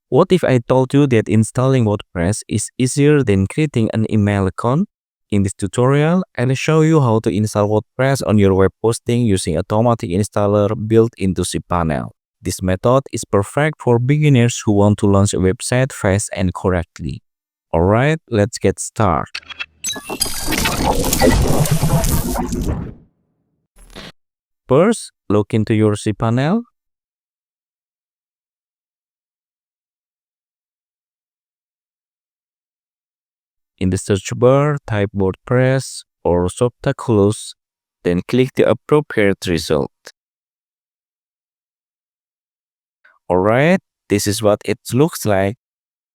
What if I told you that installing WordPress is easier than creating an email account? In this tutorial, I'll show you how to install WordPress on your web hosting using automatic installer built into cPanel. This method is perfect for beginners who want to launch a website fast and correctly. Alright, let's get started. First, log into your cPanel. In the search bar, type WordPress or Softaculous, then click the appropriate result. Alright, this is what it looks like.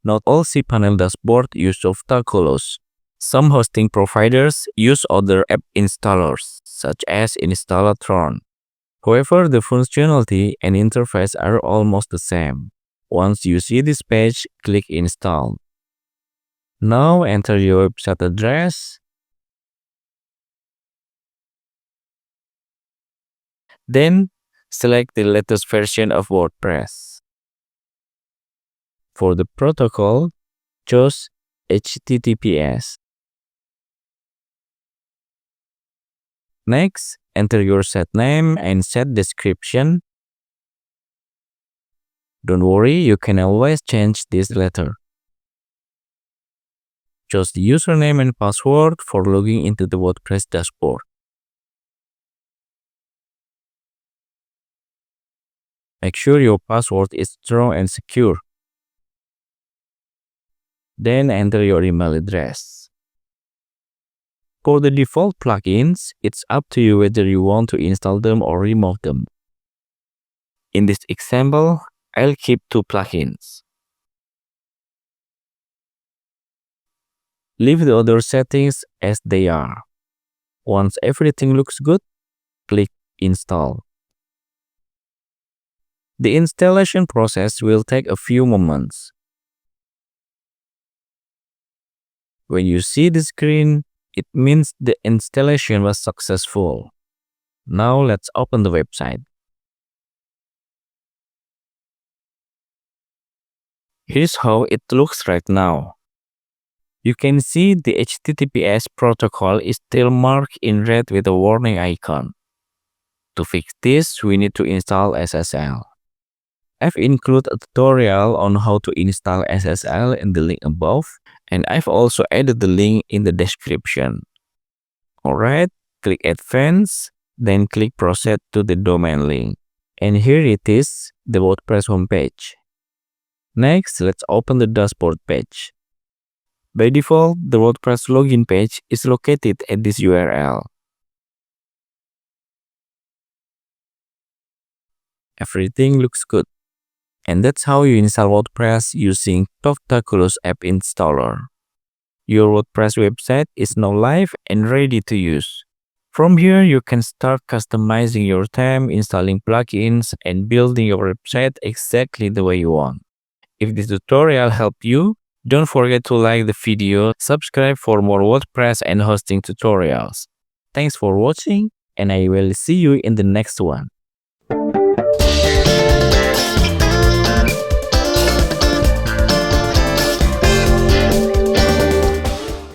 Not all cPanel dashboards use Softaculous. Some hosting providers use other app installers, such as Installatron. However, the functionality and interface are almost the same. Once you see this page, click Install. Now enter your website address. Then select the latest version of WordPress. For the protocol, choose HTTPS. Next, enter your site name and site description. Don't worry, you can always change this later. Choose the username and password for logging into the WordPress dashboard. Make sure your password is strong and secure. Then enter your email address. For the default plugins, it's up to you whether you want to install them or remove them. In this example, I'll keep 2 plugins. Leave the other settings as they are. Once everything looks good, click Install. The installation process will take a few moments. When you see the screen, it means the installation was successful. Now let's open the website. Here's how it looks right now. You can see the HTTPS protocol is still marked in red with a warning icon. To fix this, we need to install SSL. I've included a tutorial on how to install SSL in the link above, and I've also added the link in the description. Alright, click Advanced, then click Proceed to the domain link. And here it is, the WordPress homepage. Next, let's open the dashboard page. By default, the WordPress login page is located at this URL. Everything looks good. And that's how you install WordPress using Softaculous app installer. Your WordPress website is now live and ready to use. From here, you can start customizing your theme, installing plugins, and building your website exactly the way you want. If this tutorial helped you, don't forget to like the video, subscribe for more WordPress and hosting tutorials. Thanks for watching, and I will see you in the next one.